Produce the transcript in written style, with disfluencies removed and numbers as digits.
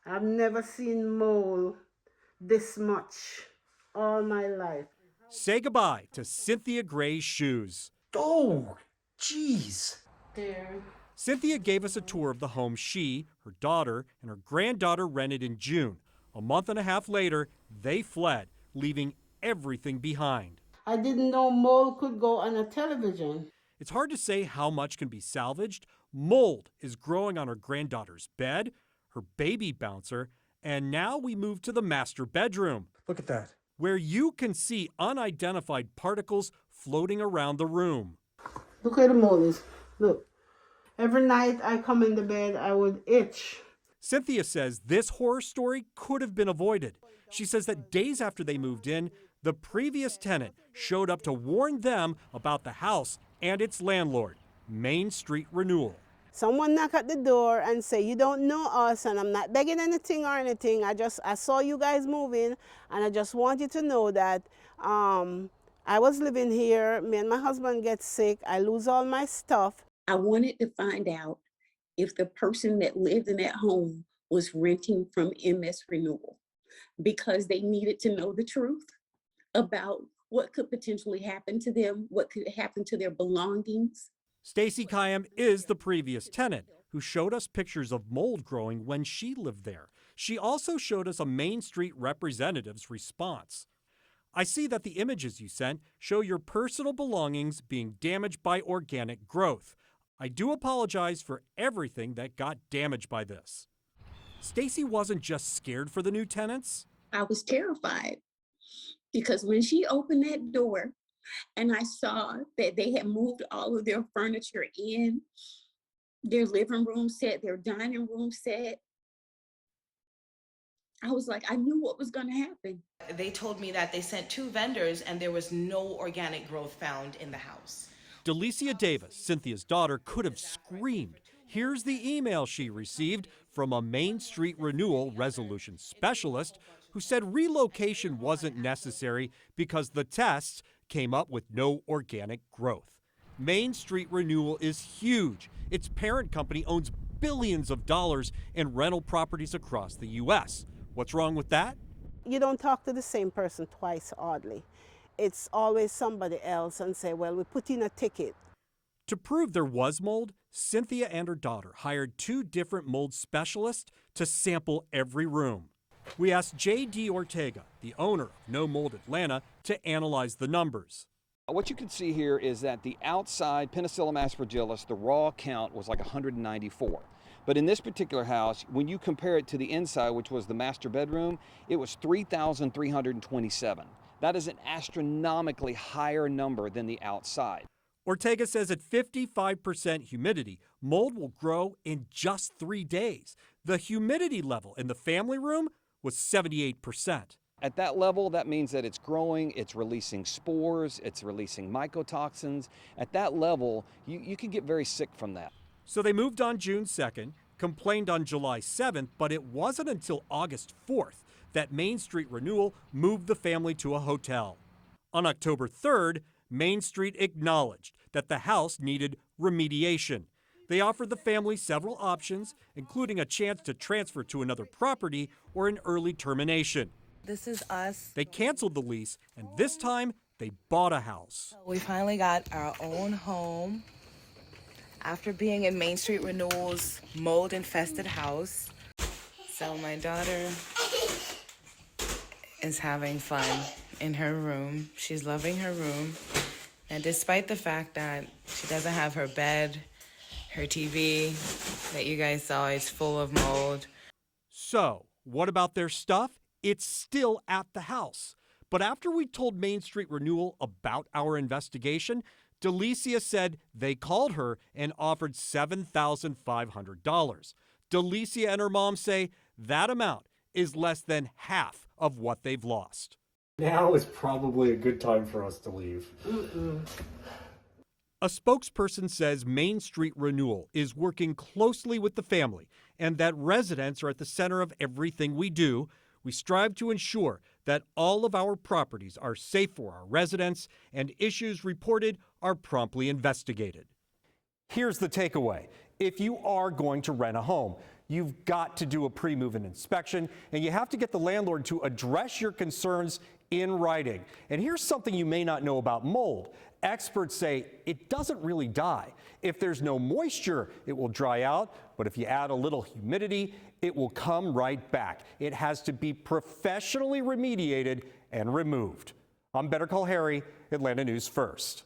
I've never seen mold this much all my life. Say goodbye to Cynthia Gray's shoes. Oh, jeez. There. Cynthia gave us a tour of the home she, her daughter, and her granddaughter rented in June. A month and a half later, they fled, leaving everything behind. I didn't know mold could go on a television. It's hard to say how much can be salvaged. Mold is growing on her granddaughter's bed, her baby bouncer, and now we move to the master bedroom, Look at that. where you can see unidentified particles floating around the room. Look where the mold is. Look. Every night I come in the bed, I would itch. Cynthia says this horror story could have been avoided. She says that days after they moved in, the previous tenant showed up to warn them about the house and its landlord, Main Street Renewal. Someone knock at the door and say, you don't know us, and I'm not begging anything or anything. I saw you guys moving, and I just want you to know that I was living here. Me and my husband get sick. I lose all my stuff. I wanted to find out if the person that lived in that home was renting from MS Renewal, because they needed to know the truth about what could potentially happen to them, what could happen to their belongings. Stacy Kayam is the previous tenant who showed us pictures of mold growing when she lived there. She also showed us a Main Street representative's response. I see that the images you sent show your personal belongings being damaged by organic growth. I do apologize for everything that got damaged by this. Stacy wasn't just scared for the new tenants. I was terrified because when she opened that door and I saw that they had moved all of their furniture in, their living room set, their dining room set, I was like, I knew what was going to happen. They told me that they sent 2 vendors and there was no organic growth found in the house. Delicia Davis, Cynthia's daughter, could have screamed. Here's the email she received from a Main Street Renewal resolution specialist who said relocation wasn't necessary because the tests came up with no organic growth. Main Street Renewal is huge. Its parent company owns billions of dollars in rental properties across the U.S. What's wrong with that? You don't talk to the same person twice, oddly. It's always somebody else and say, well, we put in a ticket. To prove there was mold, Cynthia and her daughter hired 2 different mold specialists to sample every room. We asked J.D. Ortega, the owner of No Mold Atlanta, to analyze the numbers. What you can see here is that the outside Penicillium aspergillus, the raw count was like 194. But in this particular house, when you compare it to the inside, which was the master bedroom, it was 3,327. That is an astronomically higher number than the outside. Ortega says at 55% humidity, mold will grow in just 3 days. The humidity level in the family room was 78%. At that level, that means that it's growing, it's releasing spores, it's releasing mycotoxins. At that level, you can get very sick from that. So they moved on June 2nd, complained on July 7th, but it wasn't until August 4th that Main Street Renewal moved the family to a hotel. On October 3rd, Main Street acknowledged that the house needed remediation. They offered the family several options, including a chance to transfer to another property or an early termination. This is us. They canceled the lease, and this time they bought a house. We finally got our own home after being in Main Street Renewal's mold-infested house. So my daughter is having fun in her room. She's loving her room. And despite the fact that she doesn't have her bed, her TV that you guys saw is full of mold. So, what about their stuff? It's still at the house. But after we told Main Street Renewal about our investigation, Delicia said they called her and offered $7,500. Delicia and her mom say that amount is less than half of what they've lost. Now is probably a good time for us to leave. A spokesperson says Main Street Renewal is working closely with the family and that residents are at the center of everything we do. We strive to ensure that all of our properties are safe for our residents and issues reported are promptly investigated. Here's the takeaway. If you are going to rent a home, you've got to do a pre-move-in inspection, and you have to get the landlord to address your concerns in writing. And here's something you may not know about mold. Experts say it doesn't really die. If there's no moisture, it will dry out, but if you add a little humidity, it will come right back. It has to be professionally remediated and removed. I'm Better Call Harry, Atlanta News First.